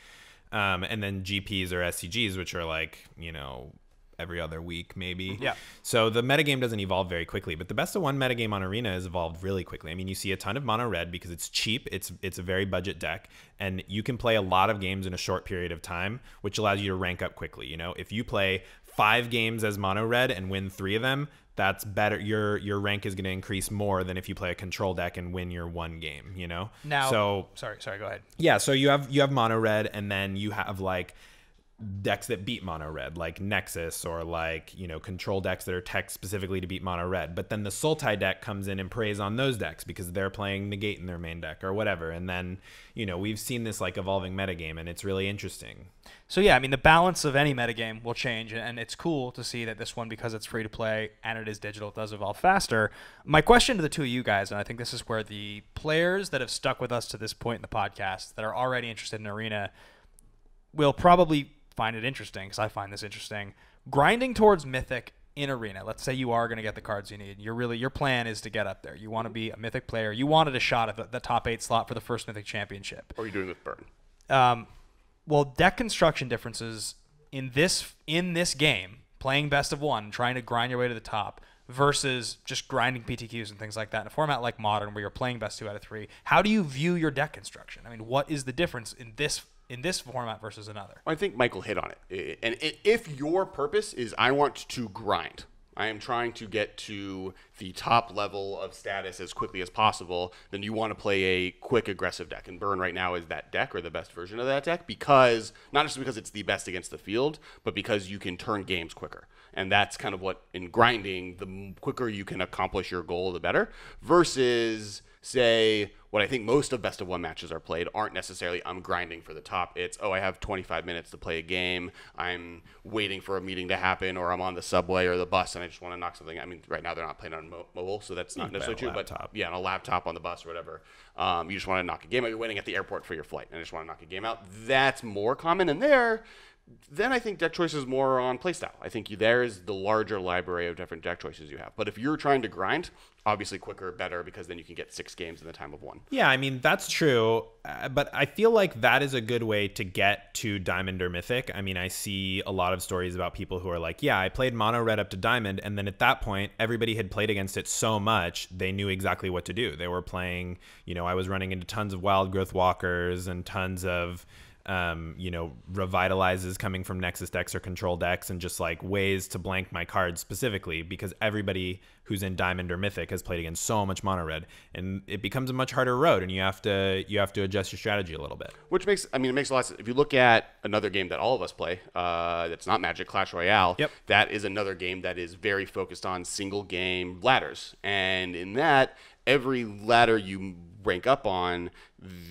And then GPs or SCGs, which are like, every other week maybe. Yeah. So the metagame doesn't evolve very quickly, but the best of one metagame on Arena has evolved really quickly. I mean, you see a ton of mono red because it's cheap. It's a very budget deck, and you can play a lot of games in a short period of time, which allows you to rank up quickly. If you play 5 games as mono red and win 3 of them, that's better. Your rank is going to increase more than if you play a control deck and win your 1 game, Now, so sorry, go ahead. Yeah, so you have mono red, and then you have like decks that beat mono red, like Nexus, or like, you know, control decks that are tech specifically to beat mono red. But then the Sultai deck comes in and preys on those decks because they're playing negate in their main deck or whatever. And then, you know, we've seen this like evolving metagame, and it's really interesting. So yeah, I mean, the balance of any metagame will change, and it's cool to see that this one, because it's free to play and it is digital, it does evolve faster. My question to the two of you guys, and I think this is where the players that have stuck with us to this point in the podcast that are already interested in Arena will probably find it interesting, because I find this interesting. Grinding towards Mythic in Arena. Let's say you are going to get the cards you need. Your plan is to get up there. You want to be a Mythic player. You wanted a shot at the top 8 slot for the first Mythic Championship. Or are you doing with Burn? Well, deck construction differences in this game, playing best of one, trying to grind your way to the top, versus just grinding PTQs and things like that in a format like Modern, where you're playing best 2 out of 3. How do you view your deck construction? I mean, what is the difference in this format versus another? I think Michael hit on it. And if your purpose is I want to grind, I am trying to get to the top level of status as quickly as possible, then you want to play a quick, aggressive deck. And Burn right now is that deck, or the best version of that deck, because not just because it's the best against the field, but because you can turn games quicker. And that's kind of what, in grinding, the quicker you can accomplish your goal, the better. Versus, say, what I think most of best of one matches are played aren't necessarily I'm grinding for the top. It's, oh, I have 25 minutes to play a game. I'm waiting for a meeting to happen, or I'm on the subway or the bus and I just want to knock something. I mean, right now they're not playing on mobile, so that's not necessarily true. But yeah, on a laptop, on the bus or whatever, you just want to knock a game out. You're waiting at the airport for your flight and I just want to knock a game out. That's more common. And then I think deck choice is more on playstyle. I think there is the larger library of different deck choices you have. But if you're trying to grind, obviously quicker, better, because then you can get 6 games in the time of 1. Yeah, I mean, that's true. But I feel like that is a good way to get to Diamond or Mythic. I mean, I see a lot of stories about people who are like, yeah, I played Mono Red up to Diamond, and then at that point, everybody had played against it so much, they knew exactly what to do. They were playing, you know, I was running into tons of Wild Growth Walkers and tons of you know, revitalizes coming from Nexus decks or control decks, and just like ways to blank my cards specifically, because everybody who's in Diamond or Mythic has played against so much mono red, and it becomes a much harder road, and you have to adjust your strategy a little bit. Which makes, I mean, it makes a lot of sense. If you look at another game that all of us play, that's not Magic, Clash Royale, yep. That is another game that is very focused on single game ladders, and in that, every ladder you rank up on,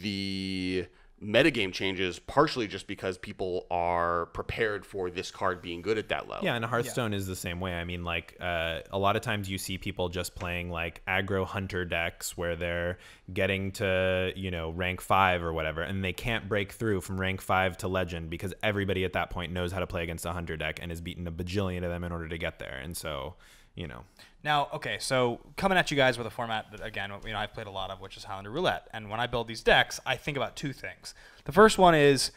the metagame changes partially just because people are prepared for this card being good at that level. Yeah, and Hearthstone is the same way. I mean, like a lot of times you see people just playing like aggro hunter decks where they're getting to, you know, rank 5 or whatever, and they can't break through from rank 5 to legend because everybody at that point knows how to play against a hunter deck and has beaten a bajillion of them in order to get there. And so, you know. Now, okay, so coming at you guys with a format that, again, you know, I've played a lot of, which is Highlander Roulette. And when I build these decks, I think about 2 things. The first one is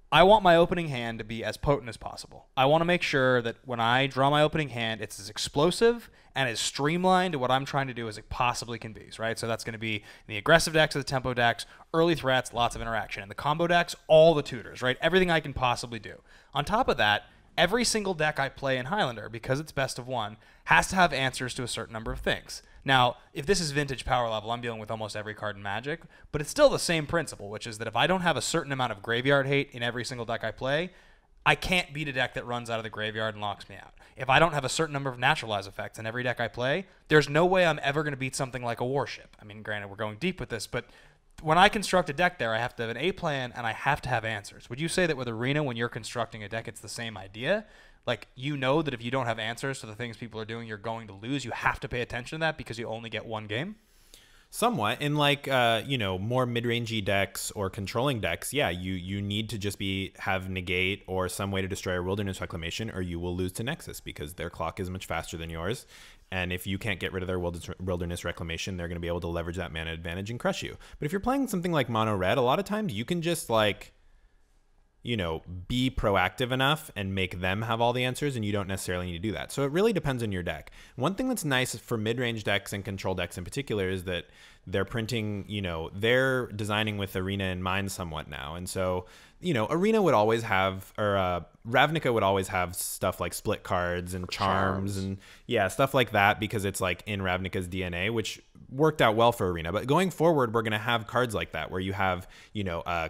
I want my opening hand to be as potent as possible. I want to make sure that when I draw my opening hand, it's as explosive and as streamlined to what I'm trying to do as it possibly can be, right? So that's going to be the aggressive decks or the tempo decks, early threats, lots of interaction. And the combo decks, all the tutors, right? Everything I can possibly do. On top of that, every single deck I play in Highlander, because it's best of one, has to have answers to a certain number of things. Now, if this is vintage power level, I'm dealing with almost every card in Magic, but it's still the same principle, which is that if I don't have a certain amount of graveyard hate in every single deck I play, I can't beat a deck that runs out of the graveyard and locks me out. If I don't have a certain number of naturalize effects in every deck I play, there's no way I'm ever going to beat something like a Warship. I mean, granted, we're going deep with this, but when I construct a deck there, I have to have an A plan and I have to have answers. Would you say that with Arena, when you're constructing a deck, it's the same idea? Like, you know that if you don't have answers to the things people are doing, you're going to lose. You have to pay attention to that because you only get one game? Somewhat. In like, you know, more mid-rangey decks or controlling decks, yeah, you need to just have negate or some way to destroy a wilderness reclamation, or you will lose to Nexus because their clock is much faster than yours. And if you can't get rid of their wilderness reclamation, they're going to be able to leverage that mana advantage and crush you. But if you're playing something like mono red, a lot of times you can just like, you know, be proactive enough and make them have all the answers, and you don't necessarily need to do that. So it really depends on your deck. One thing that's nice for mid-range decks and control decks in particular is that they're printing, you know, they're designing with Arena in mind somewhat now. And so, you know, Arena would always have, or Ravnica would always have stuff like split cards and charms and yeah, stuff like that, because it's like in Ravnica's DNA, which worked out well for Arena. But going forward, we're going to have cards like that where you have,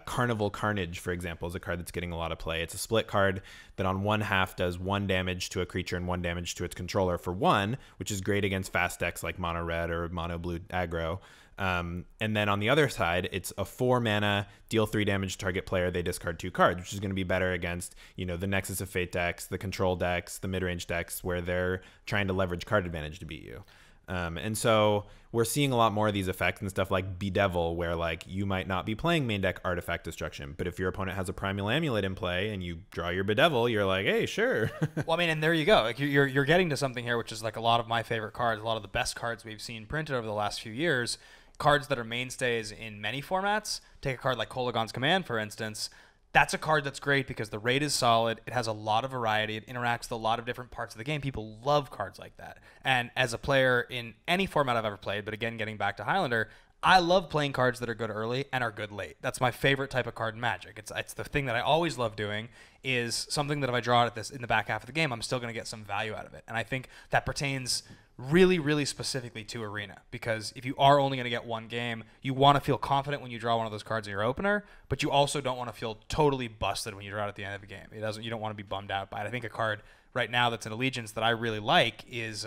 Carnival Carnage, for example, is a card that's getting a lot of play. It's a split card that on one half does 1 damage to a creature and 1 damage to its controller for 1, which is great against fast decks like mono red or mono blue aggro. And then on the other side, it's a 4 mana, deal 3 damage to target player, they discard 2 cards, which is going to be better against, the Nexus of Fate decks, the control decks, the mid-range decks, where they're trying to leverage card advantage to beat you. And so we're seeing a lot more of these effects and stuff like Bedevil, where like you might not be playing main deck Artifact Destruction, but if your opponent has a Primal Amulet in play and you draw your Bedevil, you're like, hey, sure. Well, I mean, and there you go. Like you're getting to something here, which is like a lot of my favorite cards, a lot of the best cards we've seen printed over the last few years. Cards that are mainstays in many formats. Take a card like Kolaghan's Command, for instance. That's a card that's great because the rate is solid. It has a lot of variety. It interacts with a lot of different parts of the game. People love cards like that. And as a player in any format I've ever played, but again, getting back to Highlander, I love playing cards that are good early and are good late. That's my favorite type of card in Magic. It's the thing that I always love doing, is something that if I draw it in the back half of the game, I'm still going to get some value out of it. And I think that pertains really, really specifically to Arena, because if you are only going to get one game, you want to feel confident when you draw one of those cards in your opener, but you also don't want to feel totally busted when you draw it at the end of the game. You don't want to be bummed out by it. I think a card right now that's in Allegiance that I really like is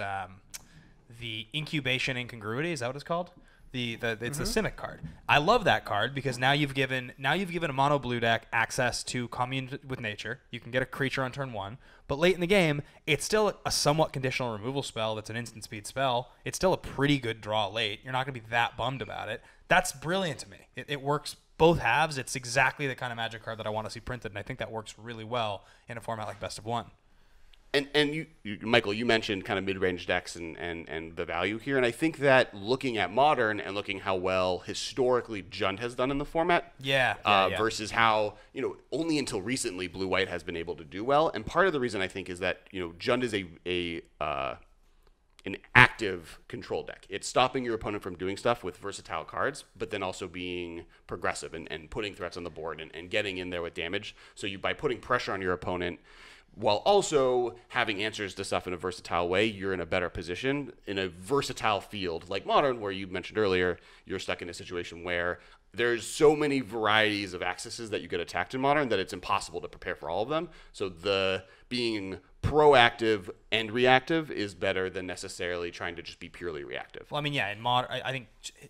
the Incubation Incongruity. Is that what it's called? It's the Simic card. I love that card because now you've given a mono blue deck access to Commune with Nature. You can get a creature on turn 1, but late in the game, it's still a somewhat conditional removal spell that's an instant speed spell. It's still a pretty good draw late. You're not going to be that bummed about it. That's brilliant to me. It works both halves. It's exactly the kind of Magic card that I want to see printed, and I think that works really well in a format like Best of One. And you, Michael, you mentioned kind of mid-range decks and the value here, and I think that looking at Modern and looking how well historically Jund has done in the format, versus how only until recently Blue-White has been able to do well, and part of the reason I think is that Jund is an active control deck. It's stopping your opponent from doing stuff with versatile cards, but then also being progressive and putting threats on the board and getting in there with damage. So by putting pressure on your opponent, while also having answers to stuff in a versatile way, you're in a better position. In a versatile field like Modern, where you mentioned earlier, you're stuck in a situation where there's so many varieties of accesses that you get attacked in Modern that it's impossible to prepare for all of them. So the being proactive and reactive is better than necessarily trying to just be purely reactive. Well, I mean, yeah, in Modern, I think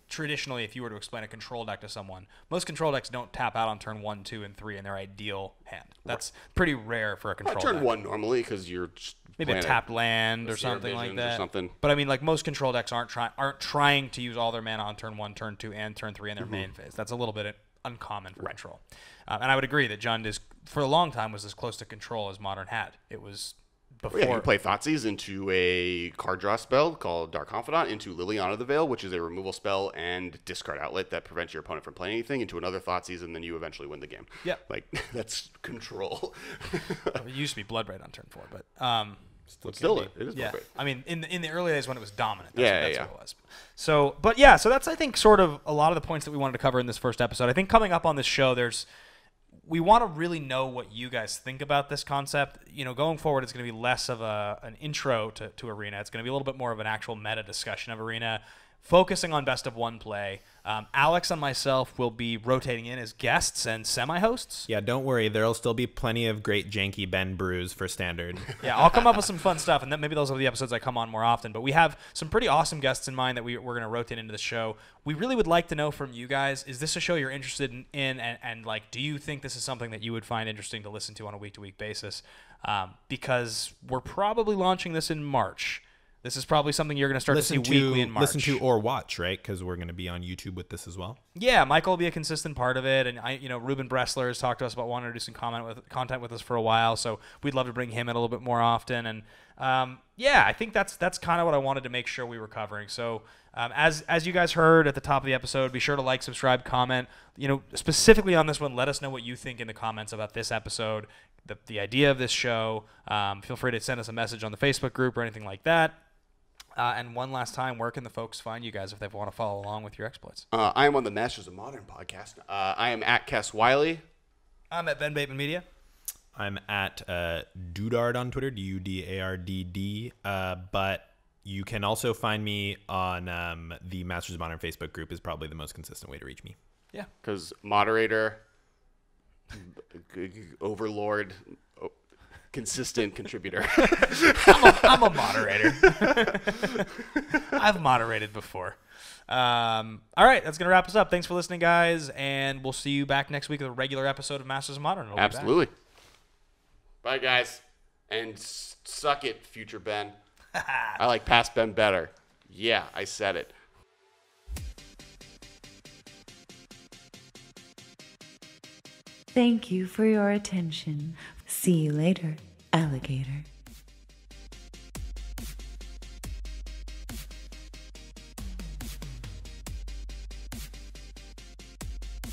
traditionally, if you were to explain a control deck to someone, most control decks don't tap out on turn 1, 2, and 3 in their ideal hand. That's pretty rare for a control turn deck. 1 normally, because you're just maybe a tapped land or something like that. Or something. But I mean, like most control decks aren't trying to use all their mana on turn 1, turn 2, and turn 3 in their main phase. That's a little bit uncommon for control. And I would agree that Jund for a long time was as close to control as Modern had. It was before. Yeah, you play Thoughtseize into a card draw spell called Dark Confidant, into Liliana the Veil, which is a removal spell and discard outlet that prevents your opponent from playing anything, into another Thoughtseize, and then you eventually win the game. Yeah. Like, that's control. It used to be Bloodbraid on turn 4, but it is yeah. Bloodbraid. I mean, in the early days when it was dominant, that's what it was. So that's, I think, sort of a lot of the points that we wanted to cover in this first episode. I think coming up on this show, we want to really know what you guys think about this concept. Going forward, it's going to be less of an intro to Arena. It's going to be a little bit more of an actual meta discussion of Arena, focusing on Best of One play. Alex and myself will be rotating in as guests and semi-hosts. Yeah, don't worry. There'll still be plenty of great janky Ben brews for Standard. Yeah, I'll come up with some fun stuff, and then maybe those are the episodes I come on more often. But we have some pretty awesome guests in mind that we're going to rotate into the show. We really would like to know from you guys, is this a show you're interested in? And like, do you think this is something that you would find interesting to listen to on a week-to-week basis? Because we're probably launching this in March. This is probably something you're going to start to see weekly in March. Listen to or watch, right? Because we're going to be on YouTube with this as well. Yeah, Michael will be a consistent part of it, and Ruben Bressler has talked to us about wanting to do some content with us for a while, so we'd love to bring him in a little bit more often. And I think that's kind of what I wanted to make sure we were covering. So as you guys heard at the top of the episode, be sure to like, subscribe, comment. Specifically on this one, let us know what you think in the comments about this episode, the idea of this show. Feel free to send us a message on the Facebook group or anything like that. And one last time, where can the folks find you guys if they want to follow along with your exploits? I am on the Masters of Modern podcast. I am at Kess Wiley. I'm at Ben Bateman Media. I'm at Dudard on Twitter, Dudardd. But you can also find me on the Masters of Modern Facebook group is probably the most consistent way to reach me. Yeah. Because moderator, overlord, consistent contributor. I'm a moderator. I've moderated before. All right, that's going to wrap us up. Thanks for listening, guys, and we'll see you back next week with a regular episode of Masters of Modern. Absolutely. Bye, guys. And suck it, future Ben. I like past Ben better. Yeah, I said it. Thank you for your attention. See you later, alligator.